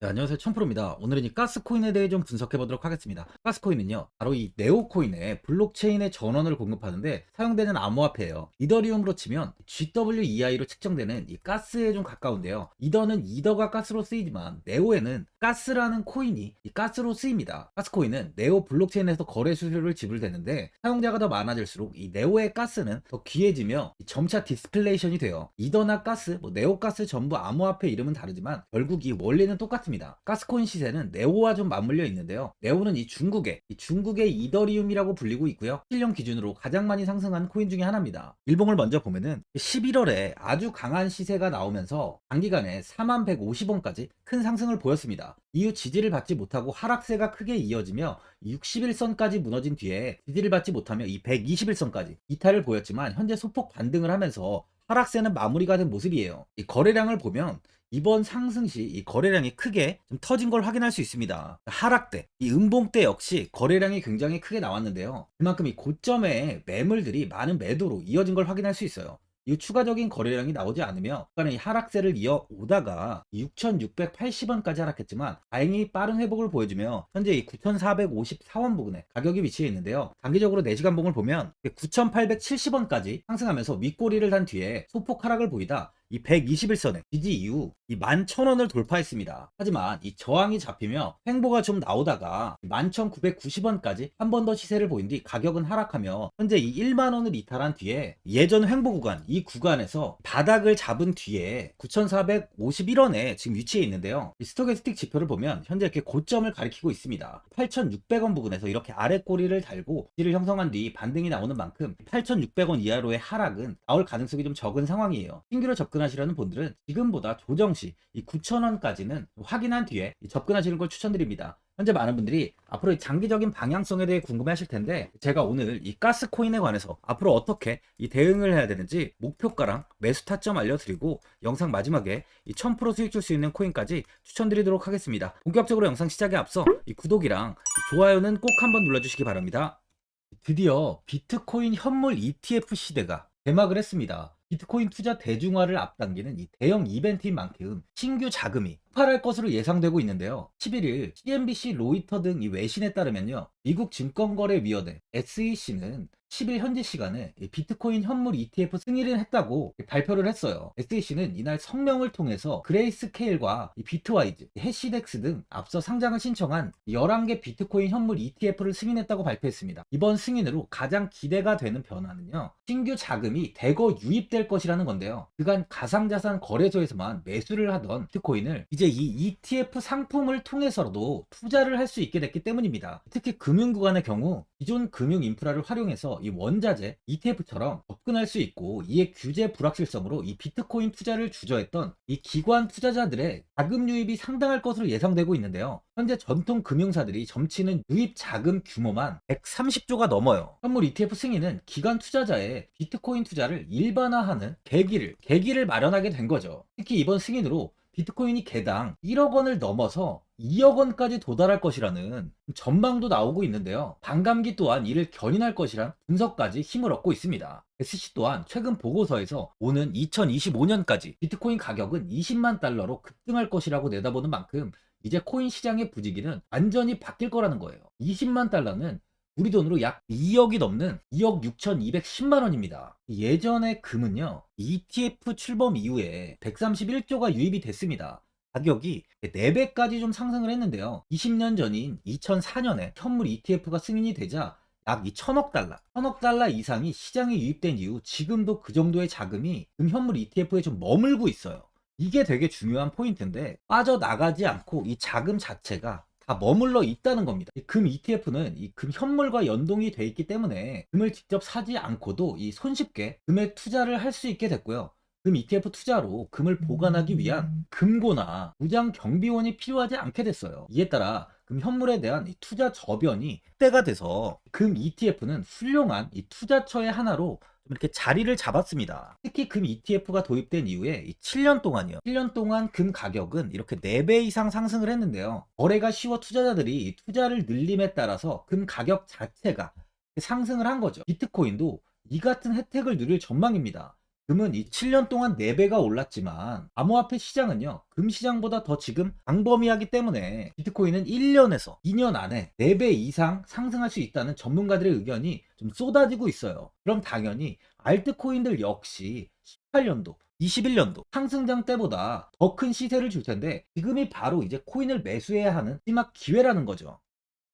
네, 안녕하세요. 천프로입니다. 오늘은 이 가스코인에 대해 좀 분석해 보도록 하겠습니다. 가스코인은요, 바로 이 네오코인의 블록체인의 전원을 공급하는데 사용되는 암호화폐예요. 이더리움으로 치면 GWEI로 측정되는 이 가스에 좀 가까운데요. 이더는 이더가 가스로 쓰이지만 네오에는 가스라는 코인이 이 가스로 쓰입니다. 가스코인은 네오 블록체인에서 거래 수수료를 지불되는데 사용자가 더 많아질수록 이 네오의 가스는 더 귀해지며 점차 디스플레이션이 돼요. 이더나 가스, 네오가스 전부 암호화폐 이름은 다르지만 결국 이 원리는 똑같습니다. 가스코인 시세는 네오와 좀 맞물려 있는데요. 네오는 이 중국의 이더리움이라고 불리고 있고요. 실령 기준으로 가장 많이 상승한 코인 중에 하나입니다. 일봉을 먼저 보면은 11월에 아주 강한 시세가 나오면서 단기간에 4150원까지 큰 상승을 보였습니다. 이후 지지를 받지 못하고 하락세가 크게 이어지며 60일선까지 무너진 뒤에 지지를 받지 못하며 이 120일선까지 이탈을 보였지만 현재 소폭 반등을 하면서 하락세는 마무리가 된 모습이에요. 이 거래량을 보면 이번 상승 시 이 거래량이 크게 좀 터진 걸 확인할 수 있습니다. 하락대, 이 음봉대 역시 거래량이 굉장히 크게 나왔는데요. 그만큼 이 고점에 매물들이 많은 매도로 이어진 걸 확인할 수 있어요. 이 추가적인 거래량이 나오지 않으며 약간의 이 하락세를 이어오다가 6,680원까지 하락했지만 다행히 빠른 회복을 보여주며 현재 이 9,454원 부근에 가격이 위치해 있는데요. 단기적으로 4시간 봉을 보면 9,870원까지 상승하면서 윗꼬리를 단 뒤에 소폭 하락을 보이다 이 121선에 지지 이후 이 11,000원을 돌파했습니다. 하지만 이 저항이 잡히며 횡보가 좀 나오다가 11,990원까지 한 번 더 시세를 보인 뒤 가격은 하락하며 현재 이 1만원을 이탈한 뒤에 예전 횡보 구간 이 구간에서 바닥을 잡은 뒤에 9,451원에 지금 위치해 있는데요. 이 스토캐스틱 지표를 보면 현재 이렇게 고점을 가리키고 있습니다. 8,600원 부근에서 이렇게 아래 꼬리를 달고 지를 형성한 뒤 반등이 나오는 만큼 8,600원 이하로의 하락은 나올 가능성이 좀 적은 상황이에요. 신규로 접근하시려는 분들은 지금보다 조정 시 이 9,000원까지는 확인한 뒤에 접근하시는 걸 추천드립니다. 현재 많은 분들이 앞으로 이 장기적인 방향성에 대해 궁금해 하실 텐데 제가 오늘 이 가스코인에 관해서 앞으로 어떻게 이 대응을 해야 되는지 목표가랑 매수 타점 알려드리고 영상 마지막에 이 1000% 수익 줄 수 있는 코인까지 추천드리도록 하겠습니다. 본격적으로 영상 시작에 앞서 이 구독이랑 이 좋아요는 꼭 한번 눌러주시기 바랍니다. 드디어 비트코인 현물 ETF 시대가 개막을 했습니다. 비트코인 투자 대중화를 앞당기는 이 대형 이벤트인 만큼 신규 자금이 폭발할 것으로 예상되고 있는데요. 11일 CNBC, 로이터 등 이 외신에 따르면요. 미국 증권거래위원회 SEC는 10일 현지 시간에 비트코인 현물 ETF 승인을 했다고 발표를 했어요. SEC는 이날 성명을 통해서 그레이스케일과 비트와이즈, 해시덱스 등 앞서 상장을 신청한 11개 비트코인 현물 ETF를 승인했다고 발표했습니다. 이번 승인으로 가장 기대가 되는 변화는요. 신규 자금이 대거 유입될 것이라는 건데요. 그간 가상자산 거래소에서만 매수를 하던 비트코인을 이제 이 ETF 상품을 통해서도 투자를 할 수 있게 됐기 때문입니다. 특히 금융구간의 경우 기존 금융 인프라를 활용해서 이 원자재 ETF처럼 접근할 수 있고 이에 규제 불확실성으로 이 비트코인 투자를 주저했던 이 기관 투자자들의 자금 유입이 상당할 것으로 예상되고 있는데요. 현재 전통 금융사들이 점치는 유입 자금 규모만 130조가 넘어요. 현물 ETF 승인은 기관 투자자의 비트코인 투자를 일반화하는 계기를 마련하게 된 거죠. 특히 이번 승인으로 비트코인이 개당 1억 원을 넘어서 2억 원까지 도달할 것이라는 전망도 나오고 있는데요. 반감기 또한 이를 견인할 것이란 분석까지 힘을 얻고 있습니다. SC 또한 최근 보고서에서 오는 2025년까지 비트코인 가격은 20만 달러로 급등할 것이라고 내다보는 만큼 이제 코인 시장의 부지기는 완전히 바뀔 거라는 거예요. 20만 달러는 우리 돈으로 약 2억이 넘는 2억 6,210만 원입니다. 예전의 금은요, ETF 출범 이후에 131조가 유입이 됐습니다. 가격이 4배까지 좀 상승을 했는데요. 20년 전인 2004년에 현물 ETF가 승인이 되자 약 1천억 달러, 1천억 달러 이상이 시장에 유입된 이후 지금도 그 정도의 자금이 현물 ETF에 좀 머물고 있어요. 이게 되게 중요한 포인트인데 빠져나가지 않고 이 자금 자체가 다 머물러 있다는 겁니다. 금 ETF는 이 금 현물과 연동이 돼 있기 때문에 금을 직접 사지 않고도 이 손쉽게 금에 투자를 할 수 있게 됐고요. 금 ETF 투자로 금을 보관하기 위한 금고나 무장 경비원이 필요하지 않게 됐어요. 이에 따라 금 현물에 대한 이 투자 저변이 확대가 돼서 금 ETF는 훌륭한 이 투자처의 하나로 좀 이렇게 자리를 잡았습니다. 특히 금 ETF가 도입된 이후에 이 7년 동안이요. 7년 동안 금 가격은 이렇게 4배 이상 상승을 했는데요. 거래가 쉬워 투자자들이 이 투자를 늘림에 따라서 금 가격 자체가 상승을 한 거죠. 비트코인도 이 같은 혜택을 누릴 전망입니다. 금은 이 7년 동안 4배가 올랐지만 암호화폐 시장은요, 금 시장보다 더 지금 광범위하기 때문에 비트코인은 1년에서 2년 안에 4배 이상 상승할 수 있다는 전문가들의 의견이 좀 쏟아지고 있어요. 그럼 당연히 알트코인들 역시 18년도 21년도 상승장 때보다 더 큰 시세를 줄 텐데, 지금이 바로 이제 코인을 매수해야 하는 마지막 기회라는 거죠.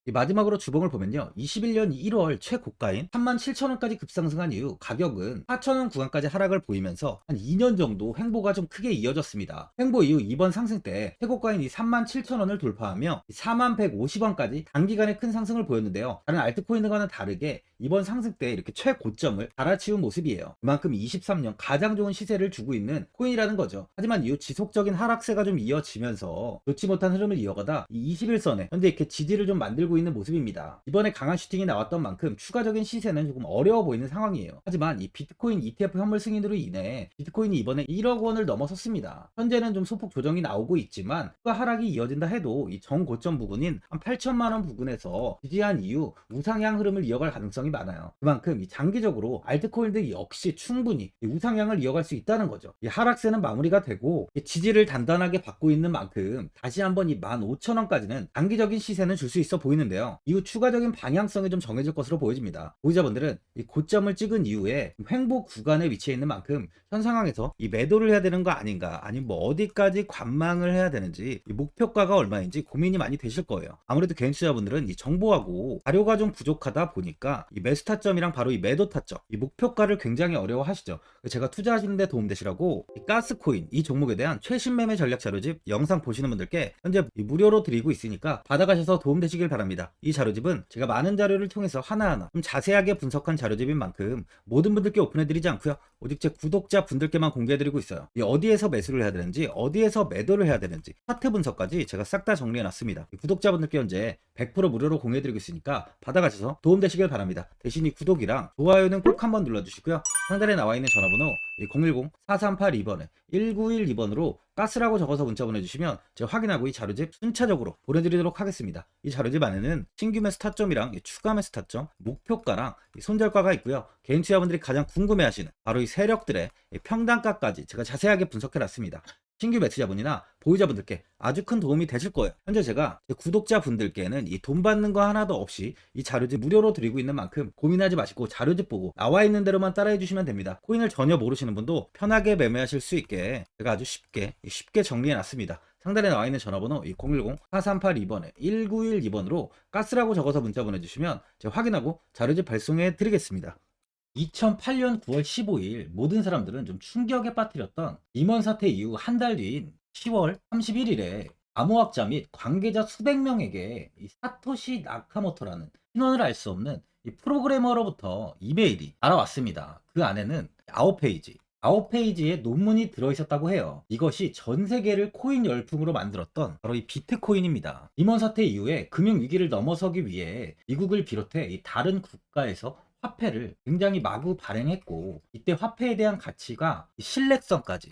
이 마지막으로 주봉을 보면요, 21년 1월 최고가인 37,000원까지 급상승한 이후 가격은 4,000원 구간까지 하락을 보이면서 한 2년 정도 횡보가 좀 크게 이어졌습니다. 횡보 이후 이번 상승 때 최고가인 이 37,000원을 돌파하며 4150원까지 단기간에 큰 상승을 보였는데요, 다른 알트코인들과는 다르게 이번 상승 때 이렇게 최고점을 갈아치운 모습이에요. 그만큼 23년 가장 좋은 시세를 주고 있는 코인이라는 거죠. 하지만 이후 지속적인 하락세가 좀 이어지면서 좋지 못한 흐름을 이어가다 이 21선에 현재 이렇게 지지를 좀 만들고 있는 모습입니다. 이번에 강한 슈팅이 나왔던 만큼 추가적인 시세는 조금 어려워 보이는 상황이에요. 하지만 이 비트코인 ETF 현물 승인으로 인해 비트코인이 이번에 1억 원을 넘어섰습니다. 현재는 좀 소폭 조정이 나오고 있지만 추가 하락이 이어진다 해도 이 정고점 부근인 한 8천만 원 부근에서 지지한 이후 우상향 흐름을 이어갈 가능성이 많아요. 그만큼 이 장기적으로 알트코인들 역시 충분히 이 우상향을 이어갈 수 있다는 거죠. 이 하락세는 마무리가 되고 지지를 단단하게 받고 있는 만큼 다시 한번 이 15,000원까지는 단기적인 시세는 줄 수 있어 보이는데요, 이후 추가적인 방향성이 좀 정해질 것으로 보여집니다. 보유자분들은 이 고점을 찍은 이후에 횡보 구간에 위치해 있는 만큼 현 상황에서 이 매도를 해야 되는 거 아닌가, 아니면 뭐 어디까지 관망을 해야 되는지, 이 목표가가 얼마인지 고민이 많이 되실 거예요. 아무래도 개인 투자분들은 이 정보하고 자료가 좀 부족하다 보니까 이 매수 타점이랑 바로 이 매도 타점, 이 목표가를 굉장히 어려워하시죠. 제가 투자하시는데 도움되시라고 이 가스코인 이 종목에 대한 최신 매매 전략 자료집 영상 보시는 분들께 현재 무료로 드리고 있으니까 받아가셔서 도움되시길 바랍니다. 이 자료집은 제가 많은 자료를 통해서 하나하나 좀 자세하게 분석한 자료집인 만큼 모든 분들께 오픈해드리지 않고요, 오직 제 구독자 분들께만 공개해드리고 있어요. 이 어디에서 매수를 해야 되는지, 어디에서 매도를 해야 되는지 차트 분석까지 제가 싹 다 정리해놨습니다. 구독자분들께 현재 100% 무료로 공유해드리고 있으니까 받아가셔서 도움되시길 바랍니다. 대신 이 구독이랑 좋아요는 꼭 한번 눌러주시고요, 상단에 나와있는 전화번호 010-4382번에 1912번으로 가스라고 적어서 문자 보내주시면 제가 확인하고 이 자료집 순차적으로 보내드리도록 하겠습니다. 이 자료집 안에는 신규 매수 타점이랑 추가 매수 타점, 목표가랑 손절가가 있고요, 개인 투자분들이 가장 궁금해하시는 바로 이 세력들의 평단가까지 제가 자세하게 분석해놨습니다. 신규 매수자분이나 보유자분들께 아주 큰 도움이 되실 거예요. 현재 제가 제 구독자분들께는 이 돈 받는 거 하나도 없이 이 자료집 무료로 드리고 있는 만큼 고민하지 마시고 자료집 보고 나와 있는 대로만 따라해 주시면 됩니다. 코인을 전혀 모르시는 분도 편하게 매매하실 수 있게 제가 아주 쉽게 정리해 놨습니다. 상단에 나와 있는 전화번호 010-4382번에 1912번으로 가스라고 적어서 문자 보내주시면 제가 확인하고 자료집 발송해 드리겠습니다. 2008년 9월 15일 모든 사람들은 좀 충격에 빠뜨렸던 리먼 사태 이후 한 달 뒤인 10월 31일에 암호학자 및 관계자 수백 명에게 이 사토시 나카모토라는 신원을 알 수 없는 이 프로그래머로부터 이메일이 날아왔습니다. 그 안에는 9페이지의 논문이 들어있었다고 해요. 이것이 전 세계를 코인 열풍으로 만들었던 바로 이 비트코인입니다. 리먼 사태 이후에 금융위기를 넘어서기 위해 미국을 비롯해 이 다른 국가에서 화폐를 굉장히 마구 발행했고, 이때 화폐에 대한 가치가 신뢰성까지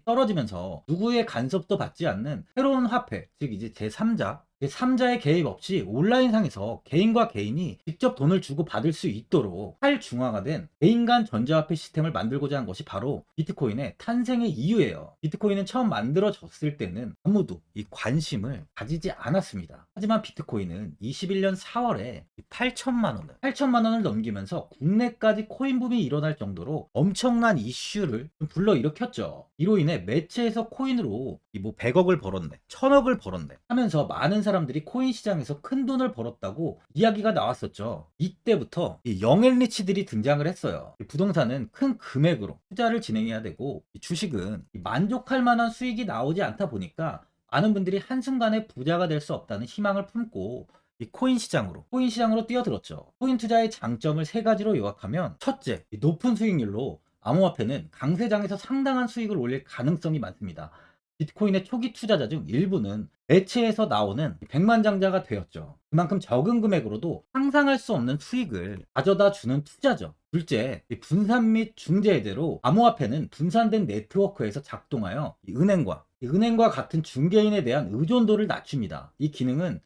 떨어지면서 누구의 간섭도 받지 않는 새로운 화폐, 즉 이제 제3자의 개입 없이 온라인상에서 개인과 개인이 직접 돈을 주고 받을 수 있도록 탈중앙화된 개인 간 전자화폐 시스템을 만들고자 한 것이 바로 비트코인의 탄생의 이유예요. 비트코인은 처음 만들어졌을 때는 아무도 이 관심을 가지지 않았습니다. 하지만 비트코인은 21년 4월에 8천만 원을 넘기면서 국내까지 코인 붐이 일어날 정도로 엄청난 이슈를 불러일으켰죠. 이로 인해 매체에서 코인으로 뭐 100억을 벌었네, 1000억을 벌었네 하면서 많은 사람들이 코인 시장에서 큰 돈을 벌었다고 이야기가 나왔었죠. 이때부터 이 영앤리치들이 등장을 했어요. 부동산은 큰 금액으로 투자를 진행해야 되고, 주식은 만족할 만한 수익이 나오지 않다 보니까 많은 분들이 한순간에 부자가 될 수 없다는 희망을 품고 이 코인 시장으로 뛰어들었죠. 코인 투자의 장점을 세 가지로 요약하면, 첫째, 높은 수익률로 암호화폐는 강세장에서 상당한 수익을 올릴 가능성이 많습니다. 비트코인의 초기 투자자 중 일부는 매체에서 나오는 백만장자가 되었죠. 그만큼 적은 금액으로도 상상할 수 없는 수익을 가져다 주는 투자죠. 둘째, 분산 및 중재제로 암호화폐는 분산된 네트워크에서 작동하여 은행과 같은 중개인에 대한 의존도를 낮춥니다. 이 기능은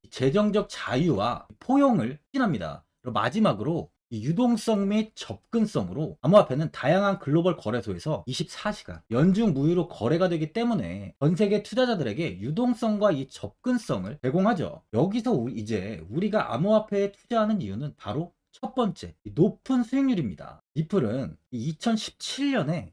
재정적 자유와 포용을 추진합니다. 마지막으로 이 유동성 및 접근성으로 암호화폐는 다양한 글로벌 거래소에서 24시간 연중 무휴로 거래가 되기 때문에 전 세계 투자자들에게 유동성과 이 접근성을 제공하죠. 여기서 이제 우리가 암호화폐에 투자하는 이유는 바로 첫 번째, 이 높은 수익률입니다. 리플은 2017년에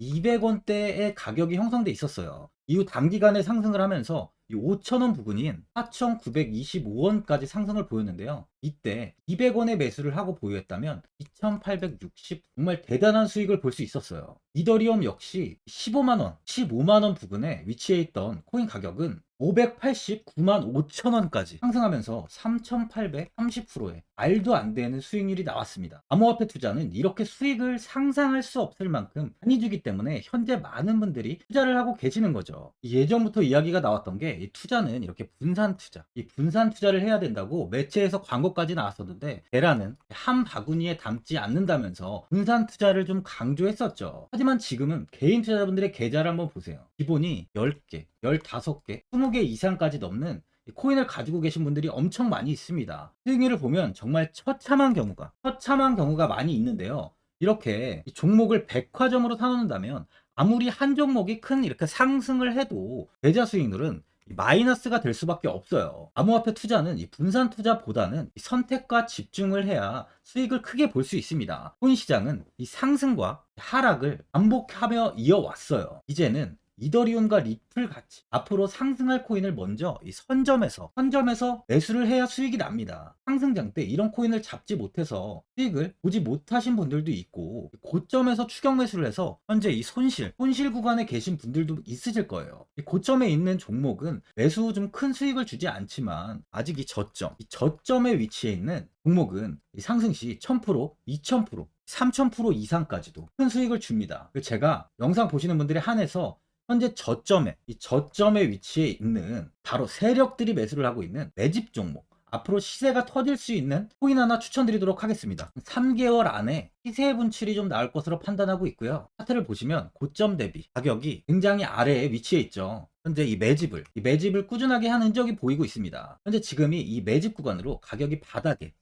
200원대의 가격이 형성돼 있었어요. 이후 단기간에 상승을 하면서 이 5,000원 부근인 4,925원까지 상승을 보였는데요. 이때 200원의 매수를 하고 보유했다면 2,860 정말 대단한 수익을 볼 수 있었어요. 이더리움 역시 15만원, 15만원 부근에 위치해 있던 코인 가격은 589만 5천원까지 상승하면서 3,830%의 말도 안 되는 수익률이 나왔습니다. 암호화폐 투자는 이렇게 수익을 상상할 수 없을 만큼 많이 주기 때문에 현재 많은 분들이 투자를 하고 계시는 거죠. 예전부터 이야기가 나왔던 게 이 투자는 이렇게 분산 투자, 이 분산 투자를 해야 된다고 매체에서 광고까지 나왔었는데 계란은 한 바구니에 담지 않는다면서 분산 투자를 좀 강조했었죠. 하지만 지금은 개인 투자자분들의 계좌를 한번 보세요. 기본이 10개, 15개, 20개 이상까지 넘는 코인을 가지고 계신 분들이 엄청 많이 있습니다. 수익률을 보면 정말 처참한 경우가 많이 있는데요. 이렇게 종목을 백화점으로 사놓는다면 아무리 한 종목이 큰 이렇게 상승을 해도 계좌 수익률은 마이너스가 될 수밖에 없어요. 암호화폐 투자는 이 분산 투자보다는 이 선택과 집중을 해야 수익을 크게 볼 수 있습니다. 코인 시장은 이 상승과 하락을 반복하며 이어왔어요. 이제는 이더리움과 리플 같이 앞으로 상승할 코인을 먼저 이 선점에서 매수를 해야 수익이 납니다. 상승장 때 이런 코인을 잡지 못해서 수익을 보지 못하신 분들도 있고 고점에서 추격 매수를 해서 현재 이 손실 구간에 계신 분들도 있으실 거예요. 이 고점에 있는 종목은 매수 후 좀 큰 수익을 주지 않지만 아직 이 저점에 위치해 있는 종목은 이 상승 시 1000%, 2000%, 3000% 이상까지도 큰 수익을 줍니다. 제가 영상 보시는 분들에 한해서 현재 이 저점에 위치해 있는 바로 세력들이 매수를 하고 있는 매집 종목, 앞으로 시세가 터질 수 있는 코인 하나 추천드리도록 하겠습니다. 3개월 안에 시세 분출이 좀 나올 것으로 판단하고 있고요. 차트를 보시면 고점 대비 가격이 굉장히 아래에 위치해 있죠. 현재 이 매집을 꾸준하게 한 흔적이 보이고 있습니다. 현재 지금이 이 매집 구간으로 가격이 바닥에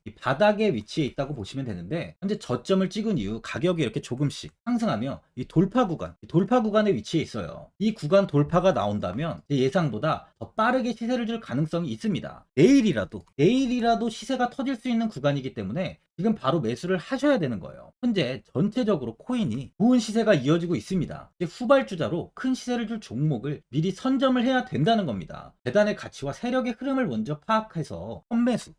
위치해 있다고 보시면 되는데, 현재 저점을 찍은 이후 가격이 이렇게 조금씩 상승하며 이 돌파 구간에 위치해 있어요. 이 구간 돌파가 나온다면 제 예상보다 더 빠르게 시세를 줄 가능성이 있습니다. 내일이라도 시세가 터질 수 있는 구간이기 때문에 지금 바로 매수를 하셔야 되는 거예요. 현재 전체적으로 코인이 좋은 시세가 이어지고 있습니다. 이제 후발주자로 큰 시세를 줄 종목을 미리 선점을 해야 된다는 겁니다. 재단의 가치와 세력의 흐름을 먼저 파악해서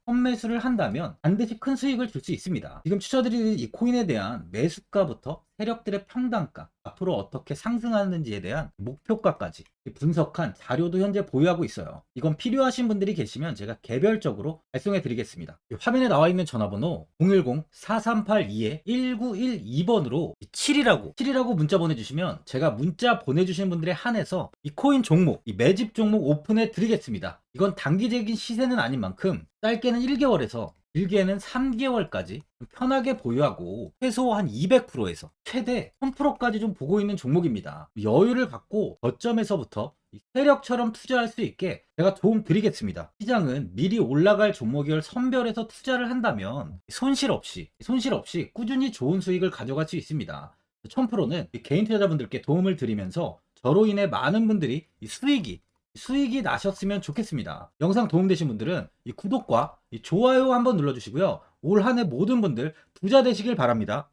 선매수를 한다면 반드시 큰 수익을 줄 수 있습니다. 지금 추천드리는 이 코인에 대한 매수가부터 세력들의 평단가, 앞으로 어떻게 상승하는지에 대한 목표가까지 분석한 자료도 현재 보유하고 있어요. 이건 필요하신 분들이 계시면 제가 개별적으로 발송해 드리겠습니다. 화면에 나와 있는 전화번호 010-4382-1912번으로 7이라고 문자 보내주시면 제가 문자 보내주신 분들에 한해서 이 코인 종목, 이 매집 종목 오픈해 드리겠습니다. 이건 단기적인 시세는 아닌 만큼 짧게는 1개월에서 길게는 3개월까지 편하게 보유하고 최소 한 200%에서 최대 1000%까지 좀 보고 있는 종목입니다. 여유를 갖고 저점에서부터 세력처럼 투자할 수 있게 제가 도움 드리겠습니다. 시장은 미리 올라갈 종목을 선별해서 투자를 한다면 손실 없이 꾸준히 좋은 수익을 가져갈 수 있습니다. 1000%는 개인 투자자분들께 도움을 드리면서 저로 인해 많은 분들이 수익이 나셨으면 좋겠습니다. 영상 도움되신 분들은 이 구독과 이 좋아요 한번 눌러주시고요. 올 한 해 모든 분들 부자 되시길 바랍니다.